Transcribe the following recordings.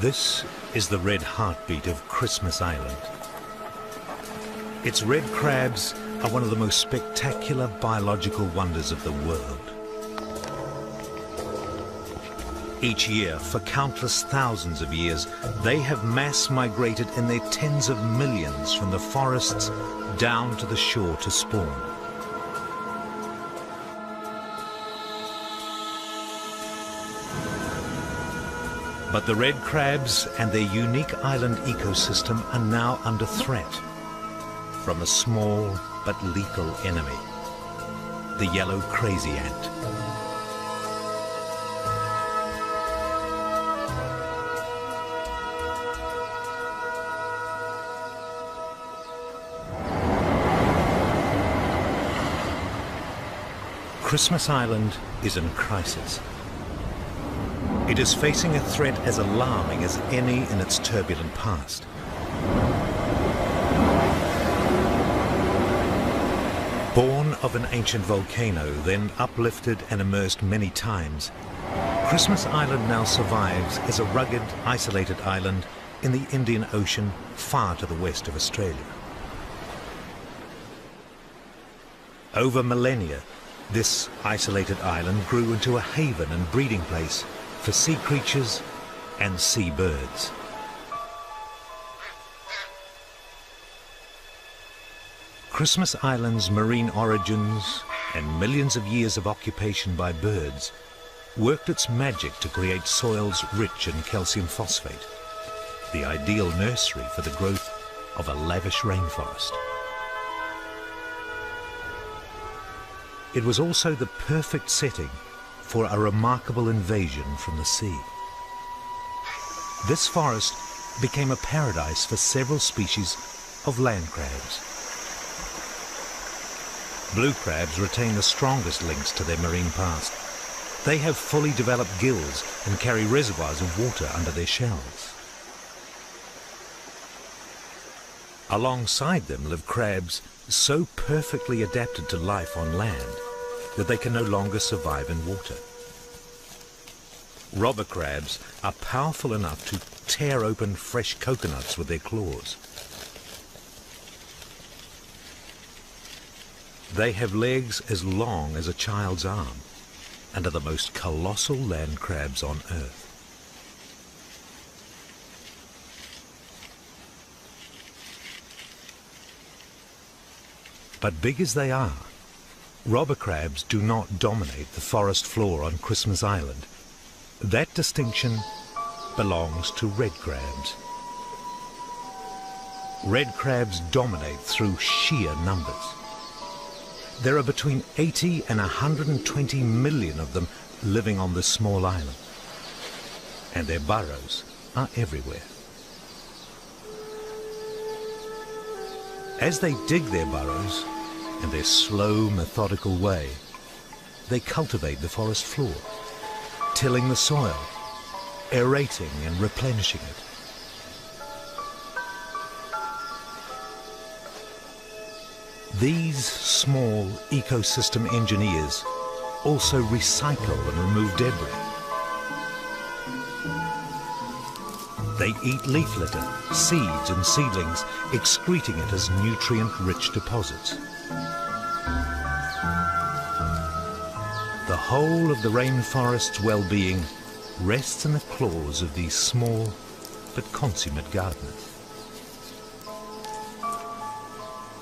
This is the red heartbeat of Christmas Island. Its red crabs are one of the most spectacular biological wonders of the world. Each year, for countless thousands of years, they have mass migrated in their tens of millions from the forests down to the shore to spawn. But the red crabs and their unique island ecosystem are now under threat from a small but lethal enemy, the yellow crazy ant. Christmas Island is in crisis. It is facing a threat as alarming as any in its turbulent past. Born of an ancient volcano, then uplifted and immersed many times, Christmas Island now survives as a rugged, isolated island in the Indian Ocean far to the west of Australia. Over millennia, this isolated island grew into a haven and breeding place for sea creatures and sea birds. Christmas Island's marine origins and millions of years of occupation by birds worked its magic to create soils rich in calcium phosphate, the ideal nursery for the growth of a lavish rainforest. It was also the perfect setting for a remarkable invasion from the sea. This forest became a paradise for several species of land crabs. Blue crabs retain the strongest links to their marine past. They have fully developed gills and carry reservoirs of water under their shells. Alongside them live crabs so perfectly adapted to life on land that they can no longer survive in water. Robber crabs are powerful enough to tear open fresh coconuts with their claws. They have legs as long as a child's arm and are the most colossal land crabs on Earth. But big as they are, robber crabs do not dominate the forest floor on Christmas Island. That distinction belongs to red crabs. Red crabs dominate through sheer numbers. There are between 80 and 120 million of them living on this small island, and their burrows are everywhere. As they dig their burrows, in their slow, methodical way, they cultivate the forest floor, tilling the soil, aerating and replenishing it. These small ecosystem engineers also recycle and remove debris. They eat leaf litter, seeds and seedlings, excreting it as nutrient-rich deposits. The whole of the rainforest's well-being rests in the claws of these small but consummate gardeners.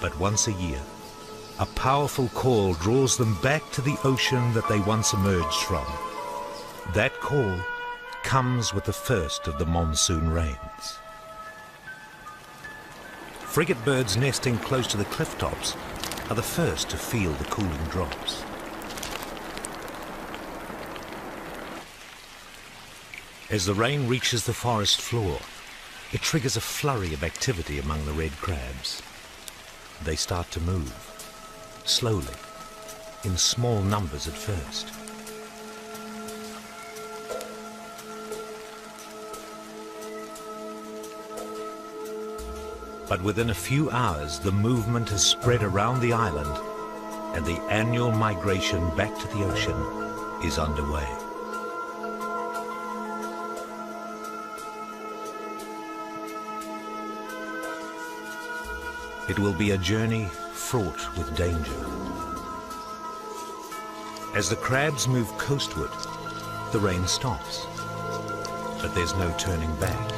But once a year, a powerful call draws them back to the ocean that they once emerged from. That call comes with the first of the monsoon rains. Frigate birds nesting close to the cliff tops are the first to feel the cooling drops. As the rain reaches the forest floor, it triggers a flurry of activity among the red crabs. They start to move, slowly, in small numbers at first. But within a few hours, the movement has spread around the island, and the annual migration back to the ocean is underway. It will be a journey fraught with danger. As the crabs move coastward, the rain stops. But there's no turning back.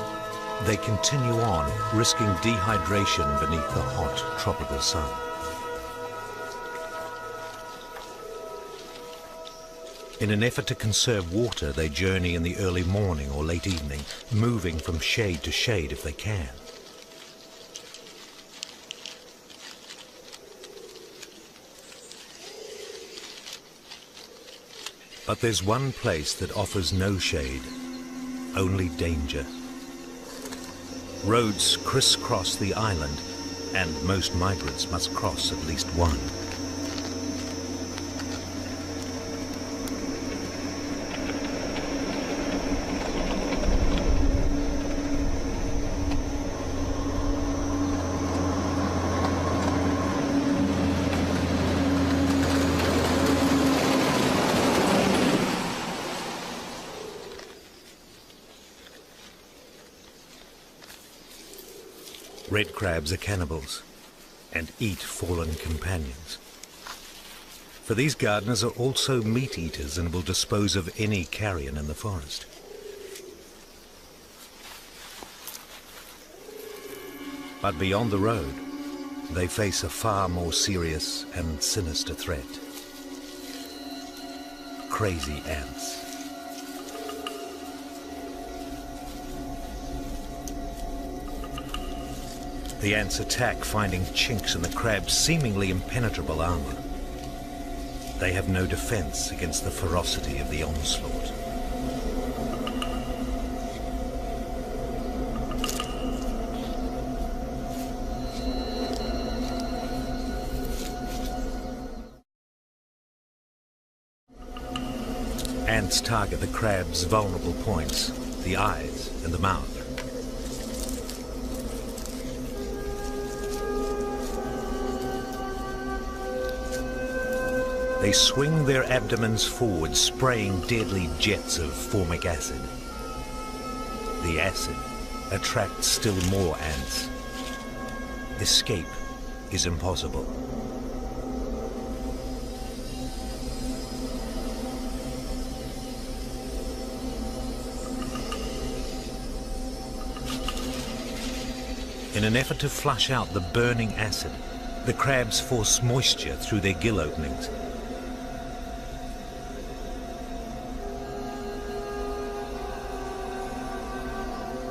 They continue on, risking dehydration beneath the hot tropical sun. In an effort to conserve water, they journey in the early morning or late evening, moving from shade to shade if they can. But there's one place that offers no shade, only danger. Roads crisscross the island, and most migrants must cross at least one. Red crabs are cannibals and eat fallen companions. For these gardeners are also meat eaters and will dispose of any carrion in the forest. But beyond the road, they face a far more serious and sinister threat. Crazy ants. The ants attack, finding chinks in the crab's seemingly impenetrable armor. They have no defense against the ferocity of the onslaught. Ants target the crab's vulnerable points, the eyes and the mouth. They swing their abdomens forward, spraying deadly jets of formic acid. The acid attracts still more ants. Escape is impossible. In an effort to flush out the burning acid, the crabs force moisture through their gill openings.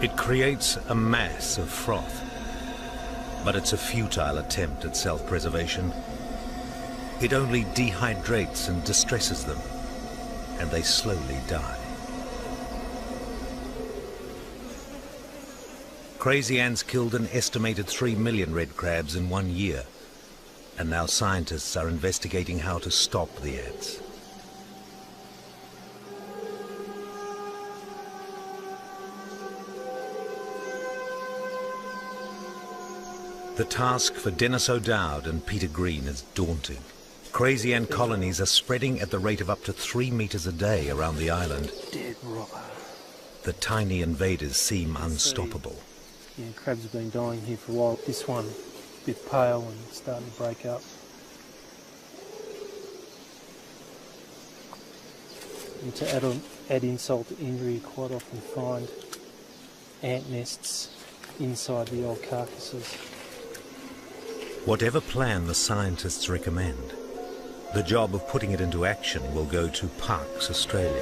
It creates a mass of froth, but it's a futile attempt at self-preservation. It only dehydrates and distresses them, and they slowly die. Crazy ants killed an estimated 3 million red crabs in 1 year, and now scientists are investigating how to stop the ants. The task for Dennis O'Dowd and Peter Green is daunting. Crazy ant colonies are spreading at the rate of up to 3 meters a day around the island. Dead rock. The tiny invaders seem unstoppable. Yeah, crabs have been dying here for a while. This one, a bit pale and starting to break up. And to add insult to injury, you quite often find ant nests inside the old carcasses. Whatever plan the scientists recommend, the job of putting it into action will go to Parks Australia.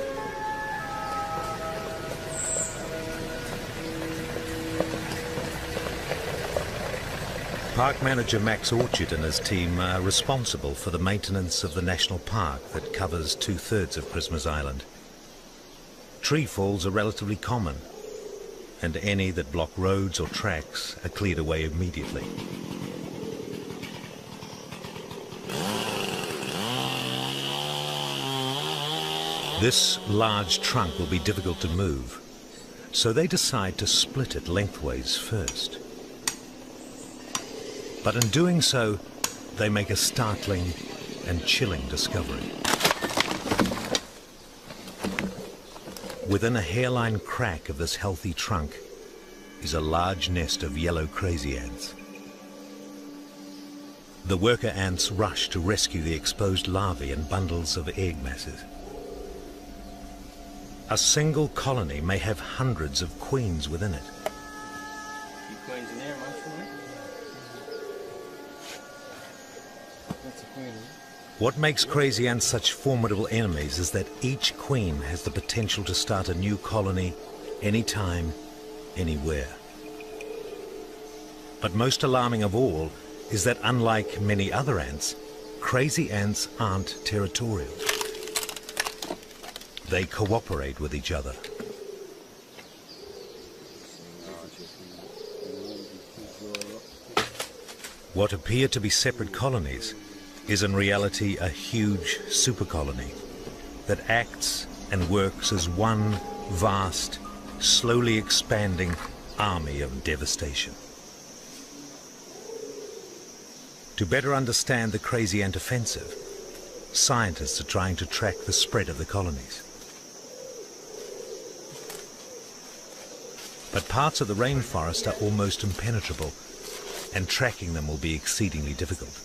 Park manager Max Orchard and his team are responsible for the maintenance of the national park that covers 2/3 of Christmas Island. Tree falls are relatively common, and any that block roads or tracks are cleared away immediately. This large trunk will be difficult to move, so they decide to split it lengthways first. But in doing so, they make a startling and chilling discovery. Within a hairline crack of this healthy trunk is a large nest of yellow crazy ants. The worker ants rush to rescue the exposed larvae and bundles of egg masses. A single colony may have hundreds of queens within it. Queens in there, that's a queen. What makes crazy ants such formidable enemies is that each queen has the potential to start a new colony anytime, anywhere. But most alarming of all is that unlike many other ants, crazy ants aren't territorial. They cooperate with each other. What appear to be separate colonies is in reality a huge supercolony that acts and works as one vast, slowly expanding army of devastation. To better understand the crazy ant offensive, scientists are trying to track the spread of the colonies. But parts of the rainforest are almost impenetrable, and tracking them will be exceedingly difficult.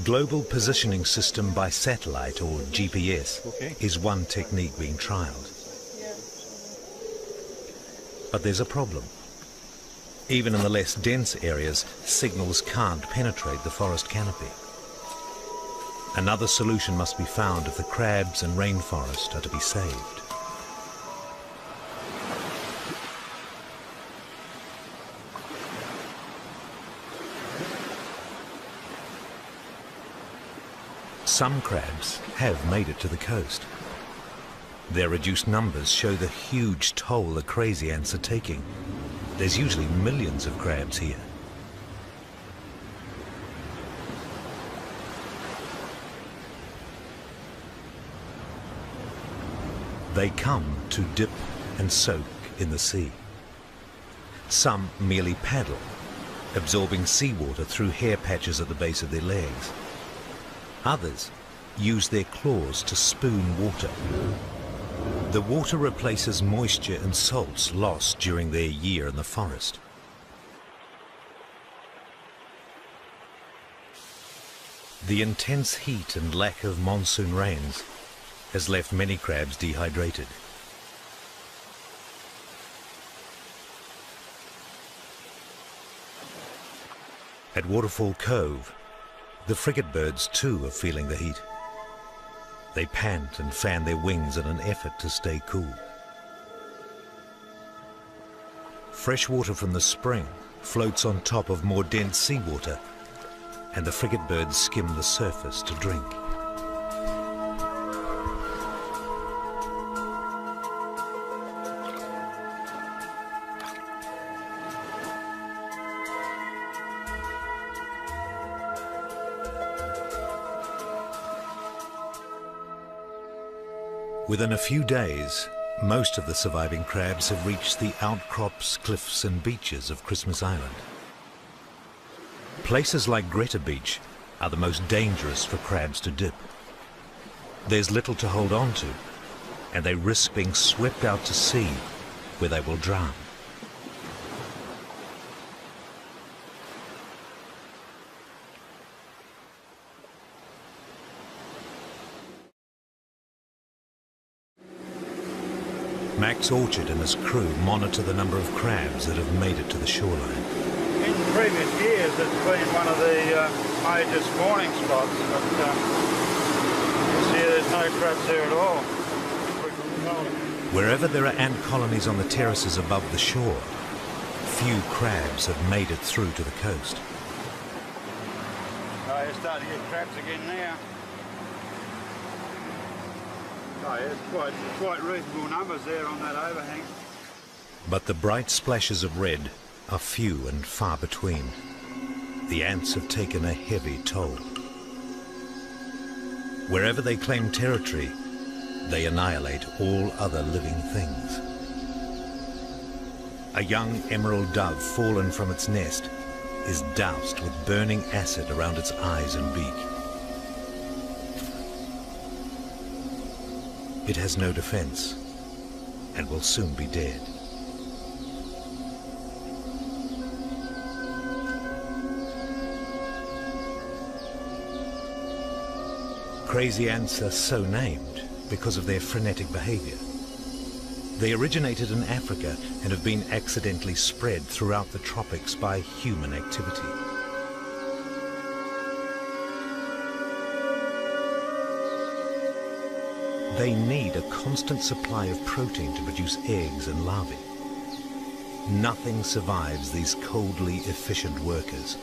Global Positioning System by Satellite, or GPS, is one technique being trialled. But there's a problem. Even in the less dense areas, signals can't penetrate the forest canopy. Another solution must be found if the crabs and rainforest are to be saved. Some crabs have made it to the coast. Their reduced numbers show the huge toll the crazy ants are taking. There's usually millions of crabs here. They come to dip and soak in the sea. Some merely paddle, absorbing seawater through hair patches at the base of their legs. Others use their claws to spoon water. The water replaces moisture and salts lost during their year in the forest. The intense heat and lack of monsoon rains has left many crabs dehydrated. At Waterfall Cove, the frigate birds too are feeling the heat. They pant and fan their wings in an effort to stay cool. Fresh water from the spring floats on top of more dense seawater, and the frigate birds skim the surface to drink. Within a few days, most of the surviving crabs have reached the outcrops, cliffs and beaches of Christmas Island. Places like Greta Beach are the most dangerous for crabs to dip. There's little to hold on to, and they risk being swept out to sea, where they will drown. Max Orchard and his crew monitor the number of crabs that have made it to the shoreline. In previous years it's been one of the major spawning spots, but this year there's no crabs here at all. Wherever there are ant colonies on the terraces above the shore, few crabs have made it through to the coast. Oh, you're starting to get crabs again now. Oh, yeah, quite reasonable numbers there on that overhang. But the bright splashes of red are few and far between. The ants have taken a heavy toll. Wherever they claim territory, they annihilate all other living things. A young emerald dove fallen from its nest is doused with burning acid around its eyes and beak. It has no defense and will soon be dead. Crazy ants are so named because of their frenetic behavior. They originated in Africa and have been accidentally spread throughout the tropics by human activity. They need a constant supply of protein to produce eggs and larvae. Nothing survives these coldly efficient workers.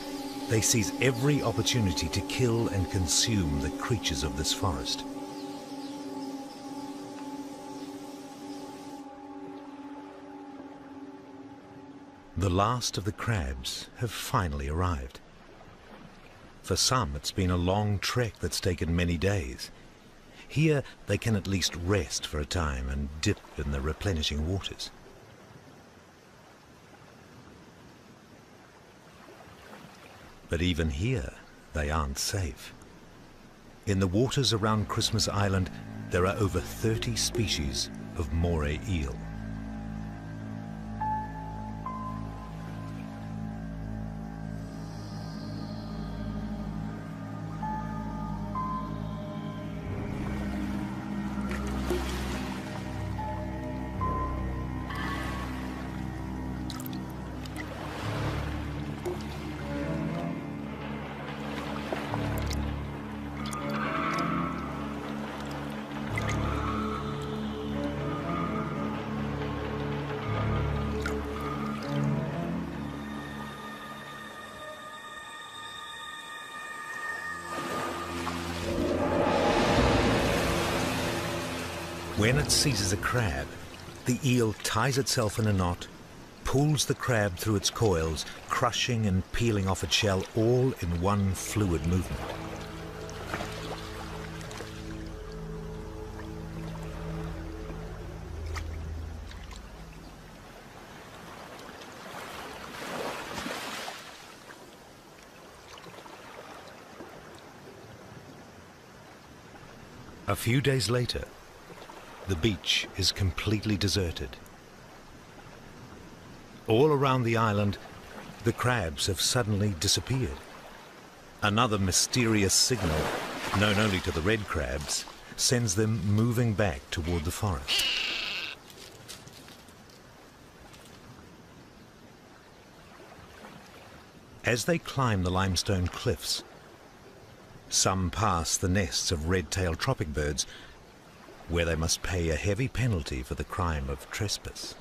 They seize every opportunity to kill and consume the creatures of this forest. The last of the crabs have finally arrived. For some, it's been a long trek that's taken many days. Here, they can at least rest for a time and dip in the replenishing waters. But even here, they aren't safe. In the waters around Christmas Island, there are over 30 species of moray eel. When it seizes a crab, the eel ties itself in a knot, pulls the crab through its coils, crushing and peeling off its shell all in one fluid movement. A few days later, the beach is completely deserted. All around the island, the crabs have suddenly disappeared. Another mysterious signal, known only to the red crabs, sends them moving back toward the forest. As they climb the limestone cliffs, some pass the nests of red-tailed tropic birds, where they must pay a heavy penalty for the crime of trespass.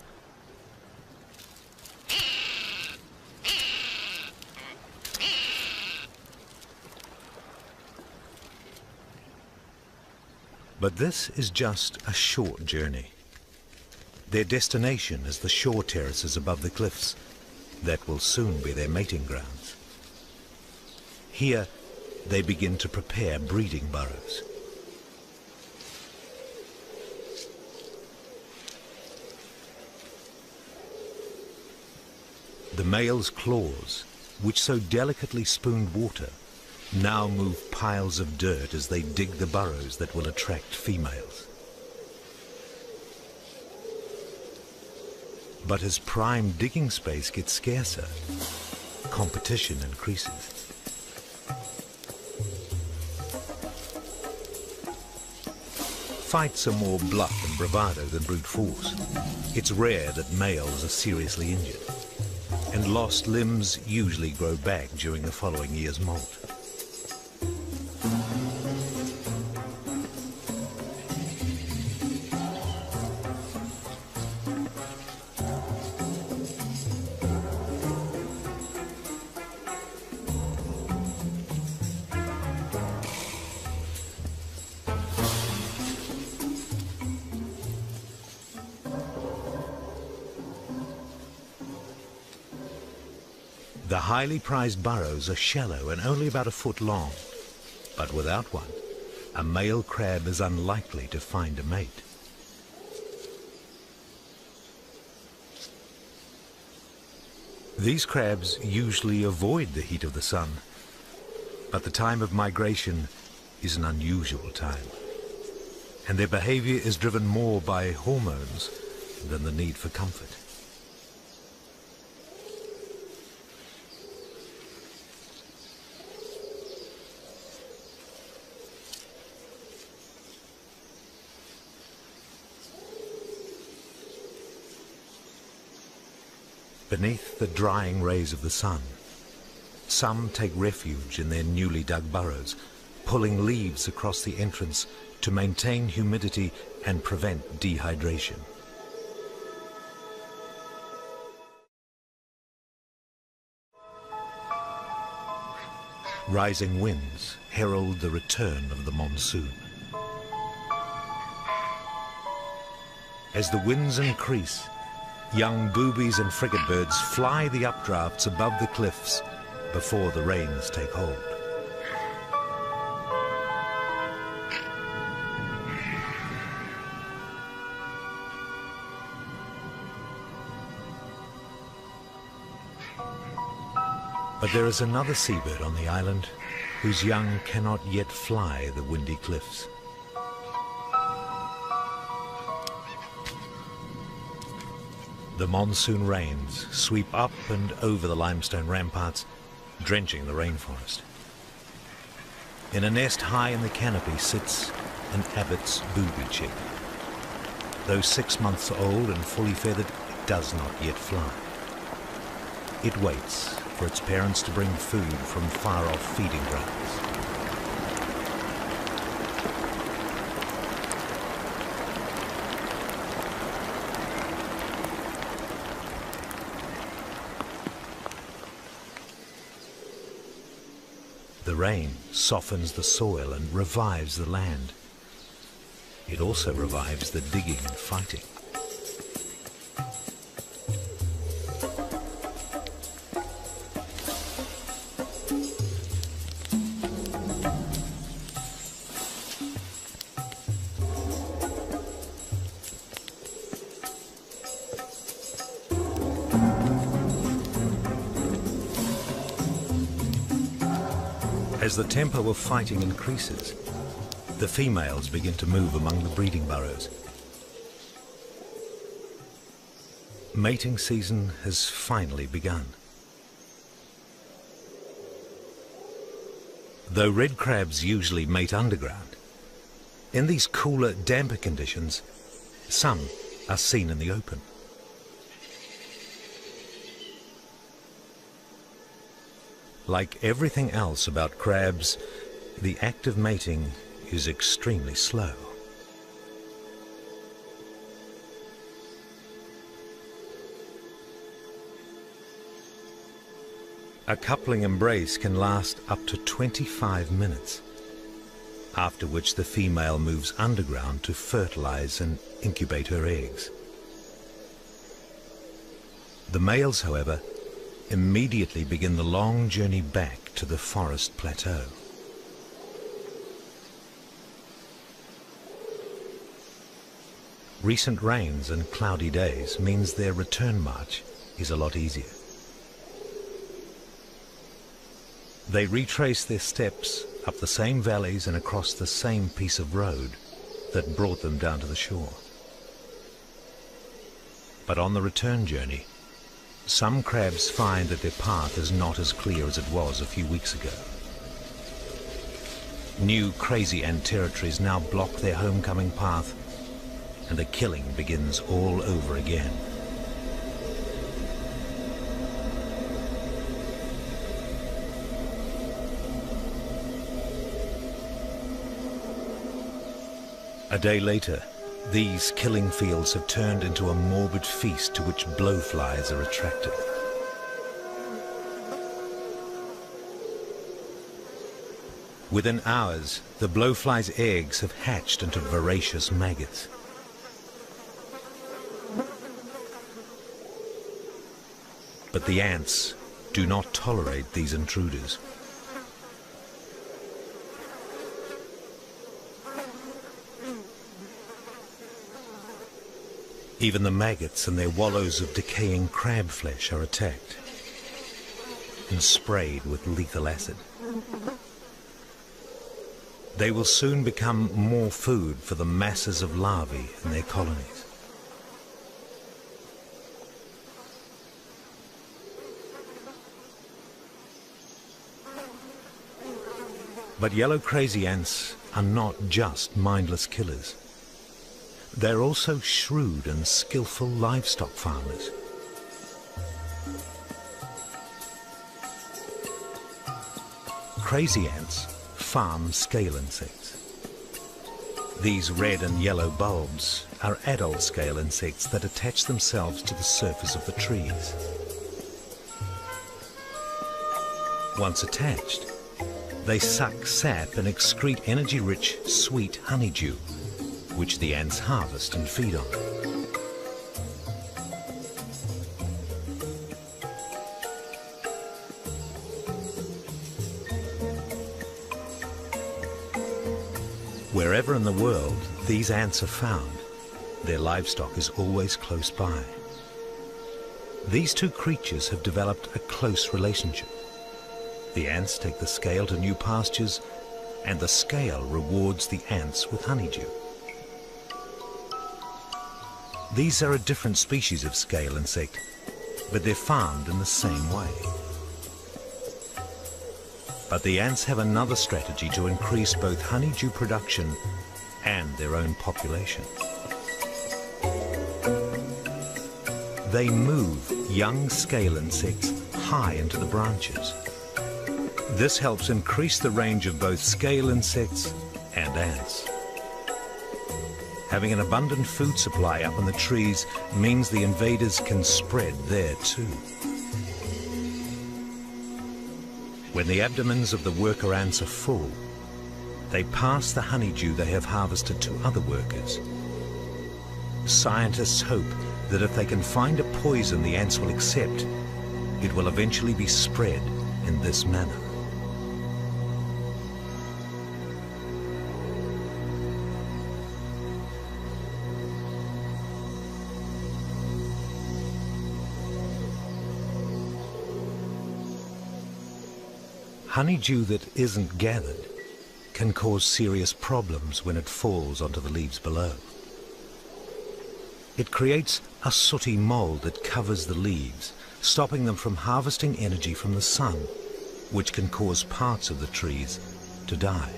But this is just a short journey. Their destination is the shore terraces above the cliffs that will soon be their mating grounds. Here, they begin to prepare breeding burrows. The male's claws, which so delicately spooned water, now move piles of dirt as they dig the burrows that will attract females. But as prime digging space gets scarcer, competition increases. Fights are more bluff and bravado than brute force. It's rare that males are seriously injured, and lost limbs usually grow back during the following year's molt. The highly prized burrows are shallow and only about a foot long, but without one, a male crab is unlikely to find a mate. These crabs usually avoid the heat of the sun, but the time of migration is an unusual time, and their behavior is driven more by hormones than the need for comfort. beneath the drying rays of the sun. Some take refuge in their newly dug burrows, pulling leaves across the entrance to maintain humidity and prevent dehydration. Rising winds herald the return of the monsoon. As the winds increase, young boobies and frigate birds fly the updrafts above the cliffs before the rains take hold. But there is another seabird on the island whose young cannot yet fly the windy cliffs. The monsoon rains sweep up and over the limestone ramparts, drenching the rainforest. In a nest high in the canopy sits an abbot's booby chick. Though 6 months old and fully feathered, it does not yet fly. It waits for its parents to bring food from far-off feeding grounds. The rain softens the soil and revives the land. It also revives the digging and fighting. As the tempo of fighting increases, the females begin to move among the breeding burrows. Mating season has finally begun. Though red crabs usually mate underground, in these cooler, damper conditions, some are seen in the open. Like everything else about crabs, the act of mating is extremely slow. A coupling embrace can last up to 25 minutes, after which the female moves underground to fertilize and incubate her eggs. The males, however, immediately begin the long journey back to the forest plateau. Recent rains and cloudy days means their return march is a lot easier. They retrace their steps up the same valleys and across the same piece of road that brought them down to the shore. But on the return journey, some crabs find that their path is not as clear as it was a few weeks ago. New crazy ant territories now block their homecoming path, and the killing begins all over again. A day later, these killing fields have turned into a morbid feast to which blowflies are attracted. Within hours, the blowfly's eggs have hatched into voracious maggots. But the ants do not tolerate these intruders. Even the maggots and their wallows of decaying crab flesh are attacked and sprayed with lethal acid. They will soon become more food for the masses of larvae in their colonies. But yellow crazy ants are not just mindless killers. They're also shrewd and skillful livestock farmers. crazy ants farm scale insects. These red and yellow bulbs are adult scale insects that attach themselves to the surface of the trees. Once attached, they suck sap and excrete energy-rich, sweet honeydew, which the ants harvest and feed on. Wherever in the world these ants are found, their livestock is always close by. These two creatures have developed a close relationship. The ants take the scale to new pastures, and the scale rewards the ants with honeydew. These are a different species of scale insect, but they're farmed in the same way. But the ants have another strategy to increase both honeydew production and their own population. They move young scale insects high into the branches. This helps increase the range of both scale insects and ants. Having an abundant food supply up in the trees means the invaders can spread there too. When the abdomens of the worker ants are full, they pass the honeydew they have harvested to other workers. Scientists hope that if they can find a poison the ants will accept, it will eventually be spread in this manner. Honeydew that isn't gathered can cause serious problems when it falls onto the leaves below. It creates a sooty mold that covers the leaves, stopping them from harvesting energy from the sun, which can cause parts of the trees to die.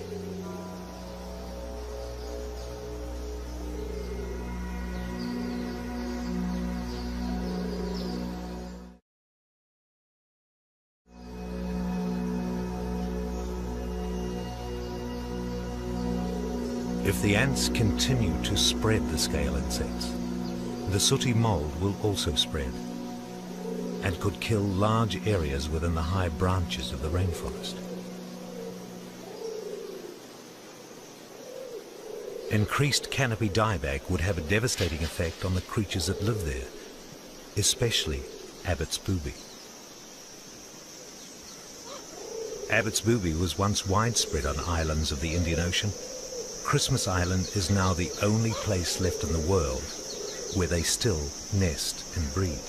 If the ants continue to spread the scale insects, the sooty mold will also spread and could kill large areas within the high branches of the rainforest. Increased canopy dieback would have a devastating effect on the creatures that live there, especially Abbott's booby. Abbott's booby was once widespread on islands of the Indian Ocean. Christmas Island is now the only place left in the world where they still nest and breed.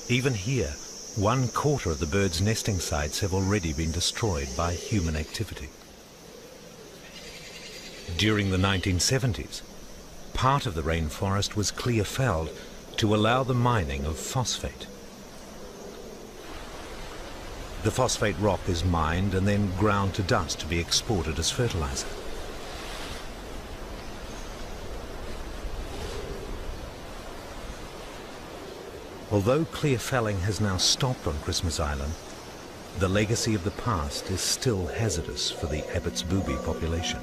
Even here, 1/4 of the birds' nesting sites have already been destroyed by human activity. During the 1970s, part of the rainforest was clear-felled to allow the mining of phosphate. The phosphate rock is mined and then ground to dust to be exported as fertilizer. Although clear felling has now stopped on Christmas Island, the legacy of the past is still hazardous for the Abbott's booby population.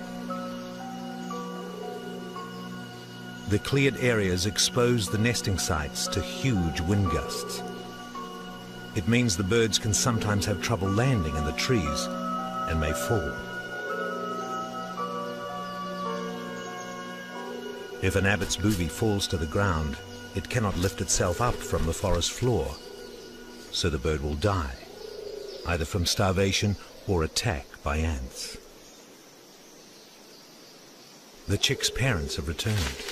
The cleared areas expose the nesting sites to huge wind gusts. It means the birds can sometimes have trouble landing in the trees and may fall. If an Abbott's booby falls to the ground, it cannot lift itself up from the forest floor, so the bird will die, either from starvation or attack by ants. The chick's parents have returned.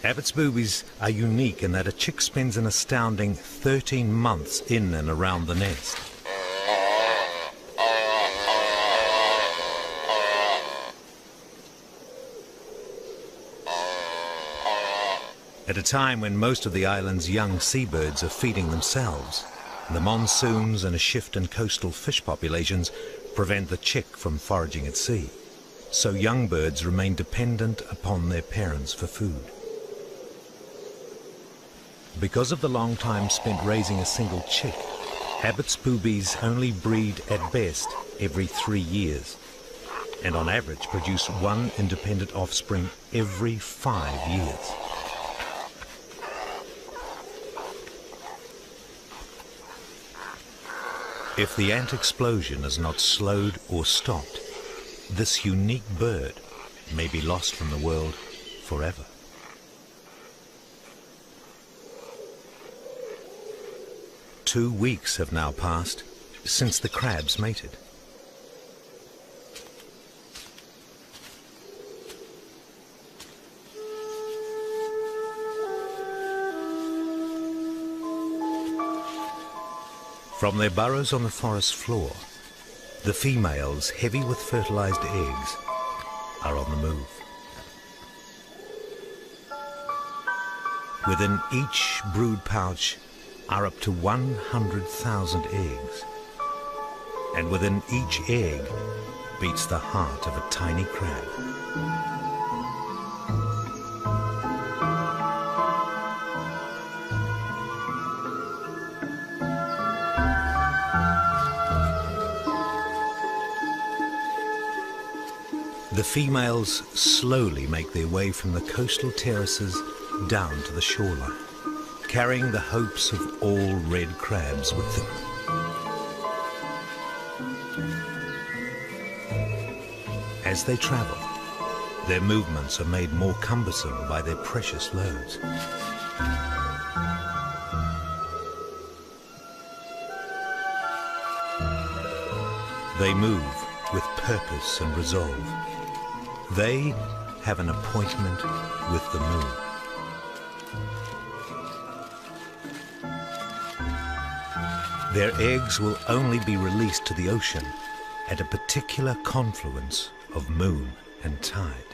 Abbott's boobies are unique in that a chick spends an astounding 13 months in and around the nest. At a time when most of the island's young seabirds are feeding themselves, The monsoons and a shift in coastal fish populations prevent the chick from foraging at sea, so young birds remain dependent upon their parents for food. Because of the long time spent raising a single chick, Abbott's boobies only breed at best every 3 years, and on average produce one independent offspring every 5 years. If the ant explosion is not slowed or stopped, this unique bird may be lost from the world forever. Two weeks have now passed since the crabs mated. From their burrows on the forest floor, the females, heavy with fertilized eggs, are on the move. Within each brood pouch are up to 100,000 eggs, and within each egg beats the heart of a tiny crab. The females slowly make their way from the coastal terraces down to the shoreline, carrying the hopes of all red crabs with them. As they travel, their movements are made more cumbersome by their precious loads. They move with purpose and resolve. They have an appointment with the moon. Their eggs will only be released to the ocean at a particular confluence of moon and tide.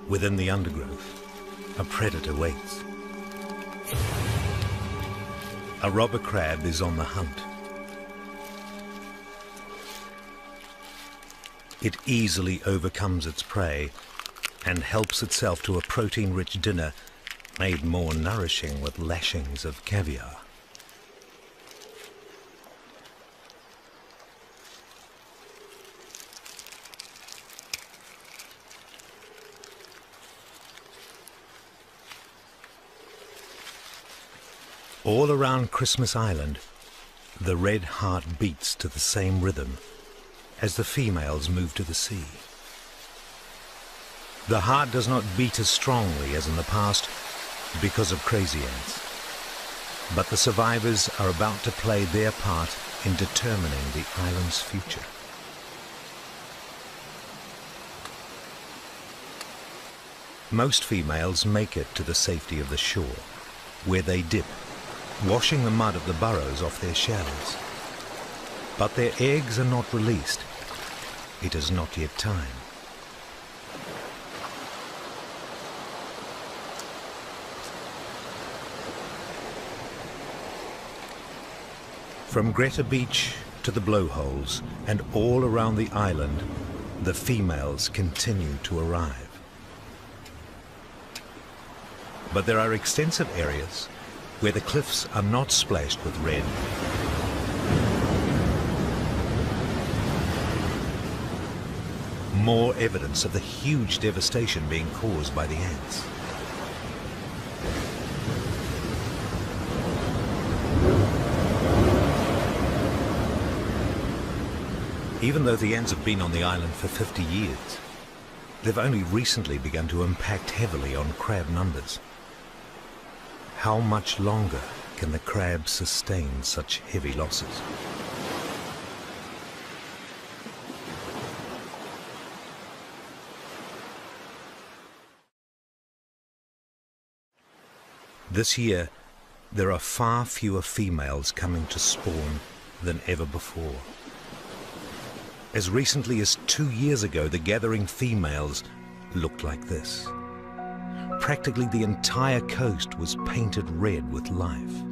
Within the undergrowth, a predator waits. A robber crab is on the hunt. It easily overcomes its prey and helps itself to a protein-rich dinner made more nourishing with lashings of caviar. All around Christmas Island, the red heart beats to the same rhythm as the females move to the sea. The heart does not beat as strongly as in the past because of crazy ants, but the survivors are about to play their part in determining the island's future. Most females make it to the safety of the shore, where they dip, washing the mud of the burrows off their shells. But their eggs are not released. It is not yet time. From Greta Beach to the blowholes and all around the island, the females continue to arrive. But there are extensive areas where the cliffs are not splashed with red. More evidence of the huge devastation being caused by the ants. Even though the ants have been on the island for 50 years, they've only recently begun to impact heavily on crab numbers. How much longer can the crabs sustain such heavy losses? This year, there are far fewer females coming to spawn than ever before. As recently as 2 years ago, the gathering females looked like this. Practically the entire coast was painted red with life.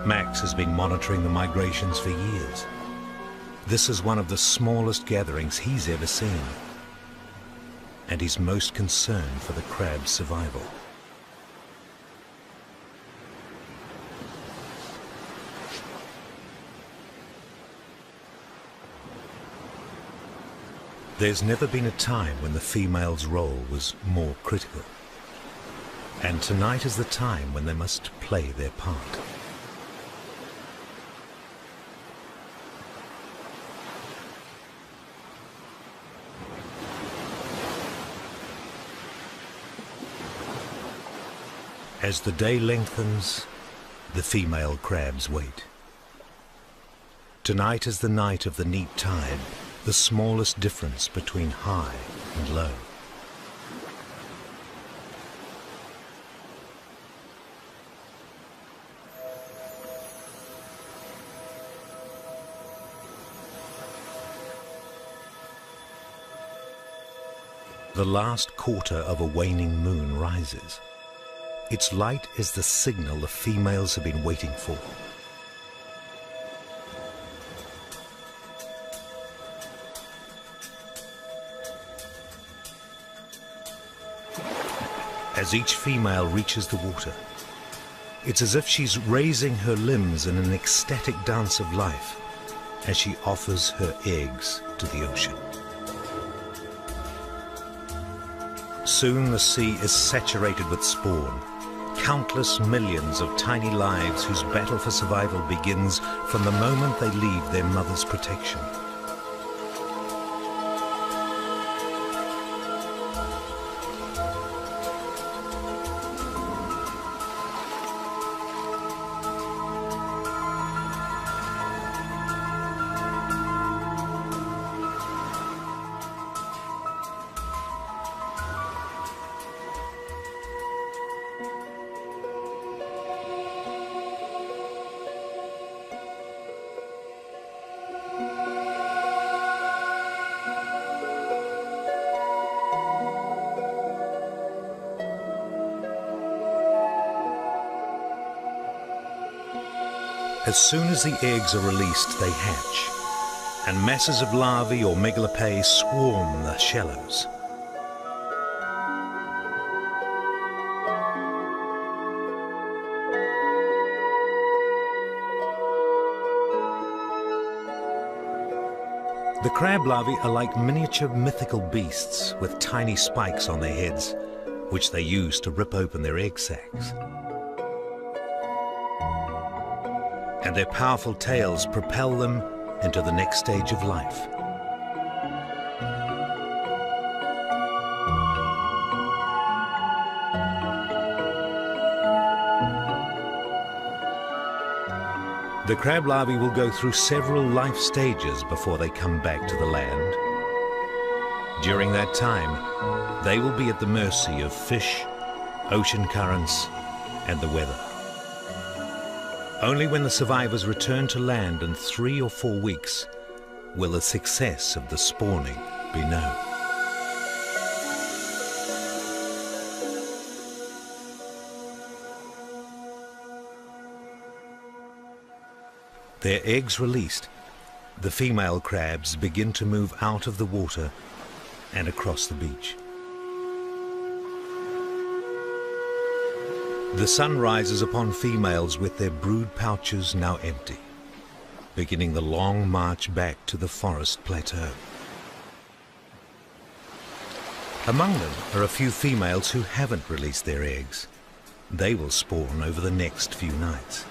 Max has been monitoring the migrations for years. This is one of the smallest gatherings he's ever seen, and he's most concerned for the crab's survival. There's never been a time when the female's role was more critical, and tonight is the time when they must play their part. As the day lengthens, the female crabs wait. Tonight is the night of the neap tide, the smallest difference between high and low. The last quarter of a waning moon rises. Its light is the signal the females have been waiting for. As each female reaches the water, it's as if she's raising her limbs in an ecstatic dance of life as she offers her eggs to the ocean. Soon the sea is saturated with spawn. Countless millions of tiny lives whose battle for survival begins from the moment they leave their mother's protection. As soon as the eggs are released, they hatch, and masses of larvae or megalopae swarm the shallows. The crab larvae are like miniature mythical beasts with tiny spikes on their heads, which they use to rip open their egg sacs. And their powerful tails propel them into the next stage of life. The crab larvae will go through several life stages before they come back to the land. During that time, they will be at the mercy of fish, ocean currents, and the weather. Only when the survivors return to land in 3 or 4 weeks will the success of the spawning be known. Their eggs released, the female crabs begin to move out of the water and across the beach. The sun rises upon females with their brood pouches now empty, beginning the long march back to the forest plateau. Among them are a few females who haven't released their eggs. They will spawn over the next few nights.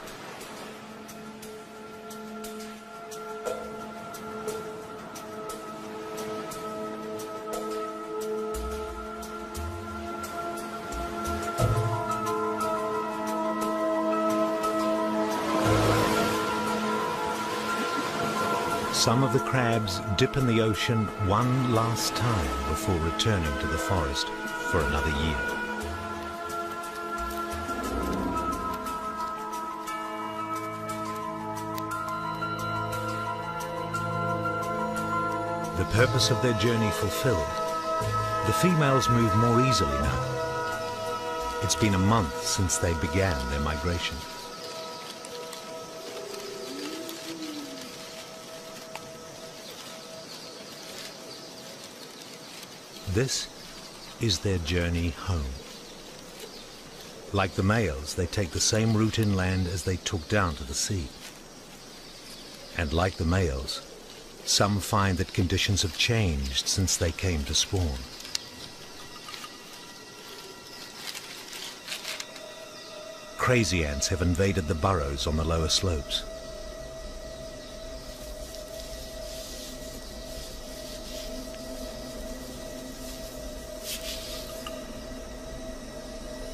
Some of the crabs dip in the ocean one last time before returning to the forest for another year. The purpose of their journey fulfilled, the females move more easily now. It's been a month since they began their migration. This is their journey home. Like the males, they take the same route inland as they took down to the sea. And like the males, some find that conditions have changed since they came to spawn. Crazy ants have invaded the burrows on the lower slopes.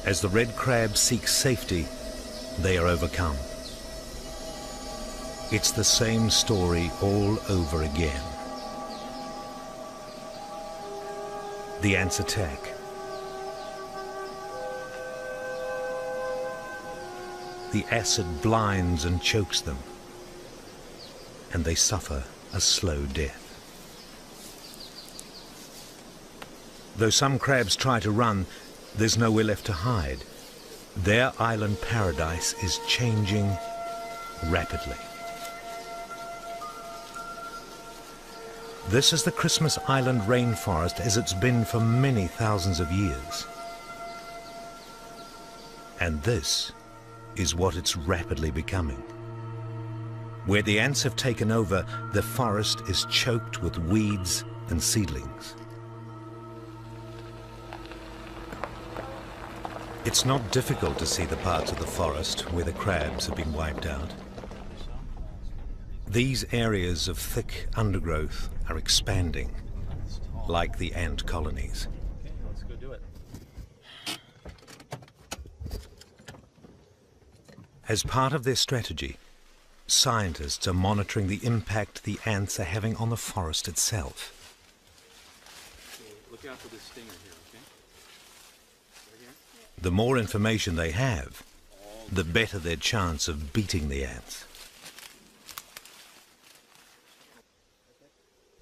As the red crabs seek safety, they are overcome. It's the same story all over again. The ants attack. The acid blinds and chokes them, and they suffer a slow death. Though some crabs try to run, there's nowhere left to hide. Their island paradise is changing rapidly. This is the Christmas Island rainforest as it's been for many thousands of years. And this is what it's rapidly becoming. Where the ants have taken over, the forest is choked with weeds and seedlings. It's not difficult to see the parts of the forest where the crabs have been wiped out. These areas of thick undergrowth are expanding, like the ant colonies. Okay, let's go do it. As part of their strategy, scientists are monitoring the impact the ants are having on the forest itself. Okay, look out for this stinger here, okay? Right here? The more information they have, the better their chance of beating the ants.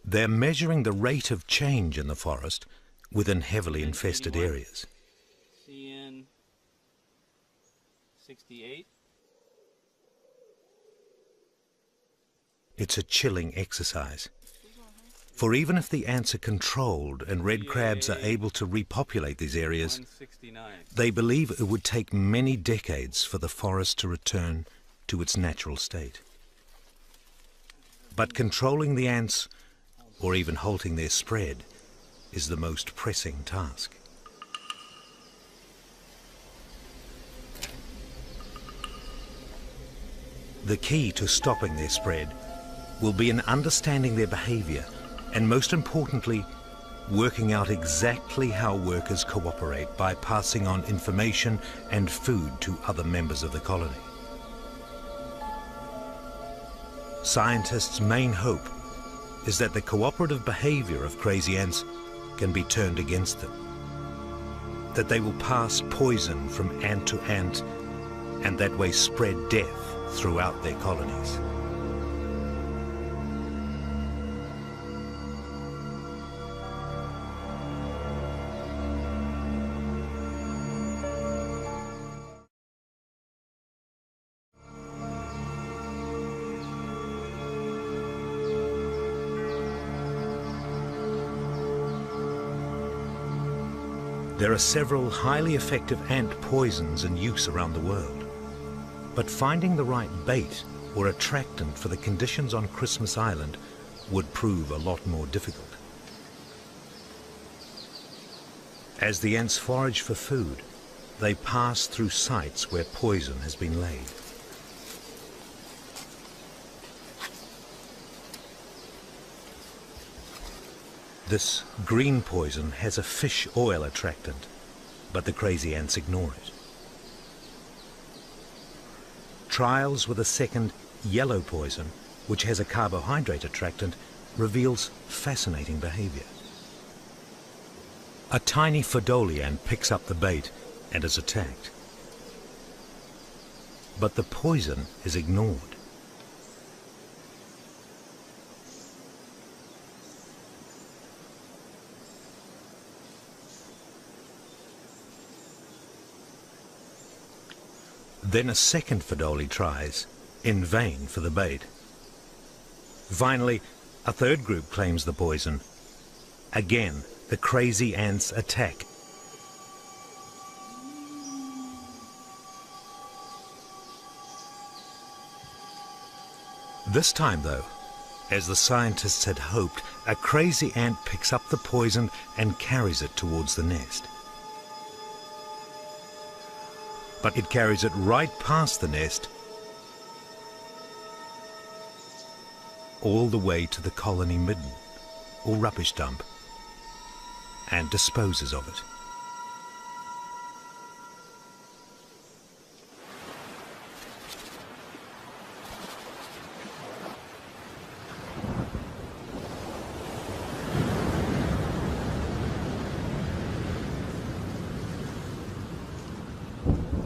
They're measuring the rate of change in the forest within heavily infested areas. CN 68. It's a chilling exercise. For even if the ants are controlled and red crabs are able to repopulate these areas, 169. they believe it would take many decades for the forest to return to its natural state. But controlling the ants, or even halting their spread, is the most pressing task. The key to stopping their spread will be in understanding their behavior and, most importantly, working out exactly how workers cooperate by passing on information and food to other members of the colony. Scientists' main hope is that the cooperative behavior of crazy ants can be turned against them, that they will pass poison from ant to ant and that way spread death throughout their colonies. There are several highly effective ant poisons in use around the world, but finding the right bait or attractant for the conditions on Christmas Island would prove a lot more difficult. As the ants forage for food, they pass through sites where poison has been laid. This green poison has a fish oil attractant, but the crazy ants ignore it. Trials with a second yellow poison, which has a carbohydrate attractant, reveals fascinating behavior. A tiny Fodoli ant picks up the bait and is attacked. But the poison is ignored. Then a second Fodoli tries, in vain for the bait. Finally, a third group claims the poison. Again, the crazy ants attack. This time, though, as the scientists had hoped, a crazy ant picks up the poison and carries it towards the nest. But it carries it right past the nest, all the way to the colony midden, or rubbish dump, and disposes of it.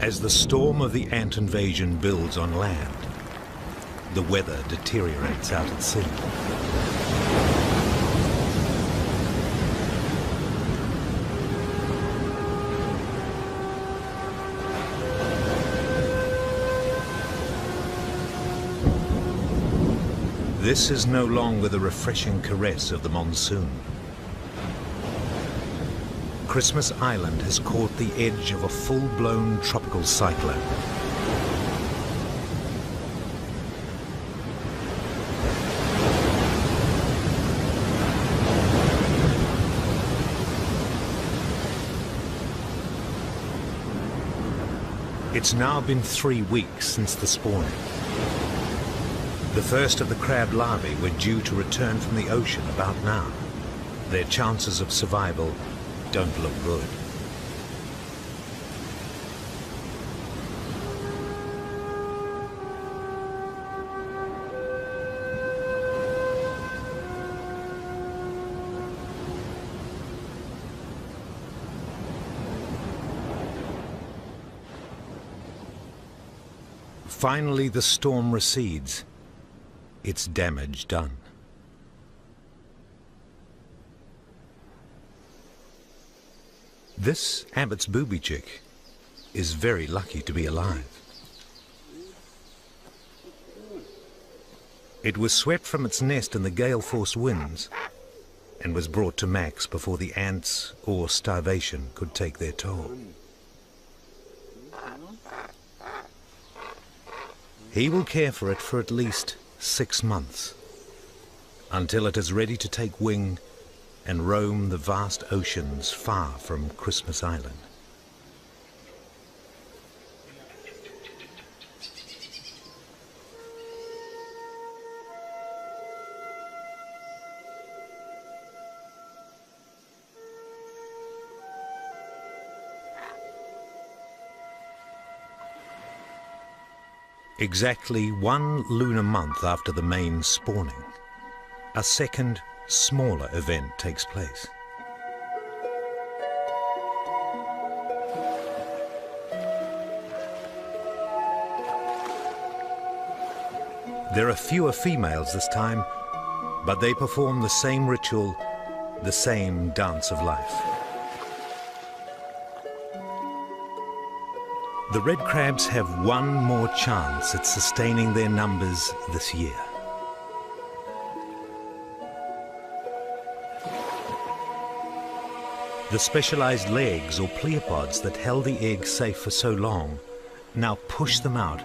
As the storm of the ant invasion builds on land, the weather deteriorates out at sea. This is no longer the refreshing caress of the monsoon. Christmas Island has caught the edge of a full-blown tropical cyclone. It's now been 3 weeks since the spawning. The first of the crab larvae were due to return from the ocean about now. Their chances of survival don't look good. Finally, the storm recedes. Its damage done. This Abbott's booby chick is very lucky to be alive. It was swept from its nest in the gale-force winds and was brought to Max before the ants or starvation could take their toll. He will care for it for at least 6 months, until it is ready to take wing and roam the vast oceans far from Christmas Island. Exactly 1 lunar month after the main spawning, a second, smaller event takes place. There are fewer females this time, but they perform the same ritual, the same dance of life. The red crabs have one more chance at sustaining their numbers this year. The specialized legs or pleopods that held the egg safe for so long now push them out,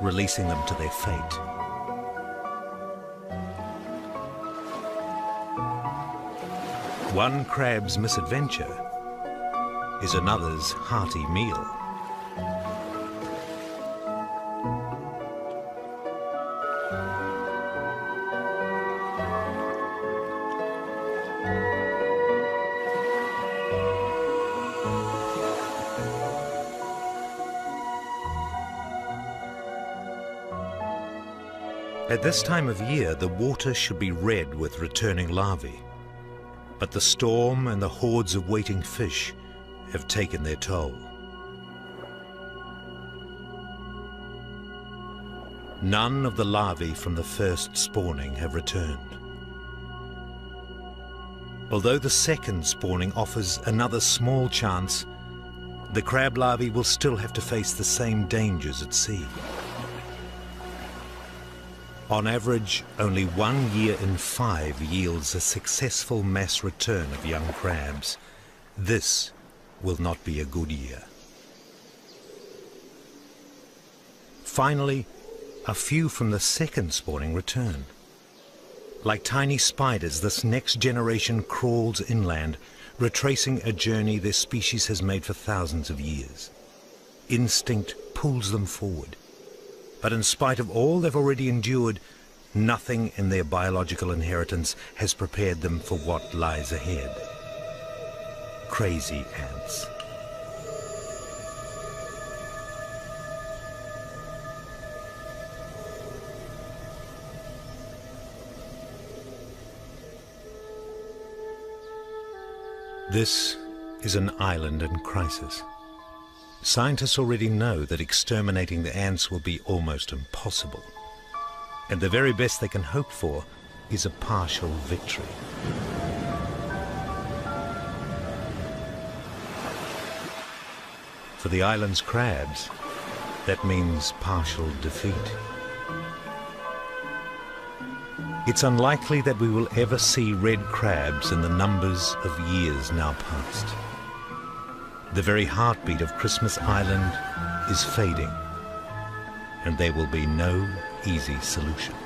releasing them to their fate. One crab's misadventure is another's hearty meal. At this time of year, the water should be red with returning larvae. But the storm and the hordes of waiting fish have taken their toll. None of the larvae from the first spawning have returned. Although the second spawning offers another small chance, the crab larvae will still have to face the same dangers at sea. On average, only 1 year in 5 yields a successful mass return of young crabs. This will not be a good year. Finally, a few from the second spawning return. Like tiny spiders, this next generation crawls inland, retracing a journey their species has made for thousands of years. Instinct pulls them forward. But in spite of all they've already endured, nothing in their biological inheritance has prepared them for what lies ahead. Crazy ants. This is an island in crisis. Scientists already know that exterminating the ants will be almost impossible. And the very best they can hope for is a partial victory. For the island's crabs, that means partial defeat. It's unlikely that we will ever see red crabs in the numbers of years now past. The very heartbeat of Christmas Island is fading, and there will be no easy solution.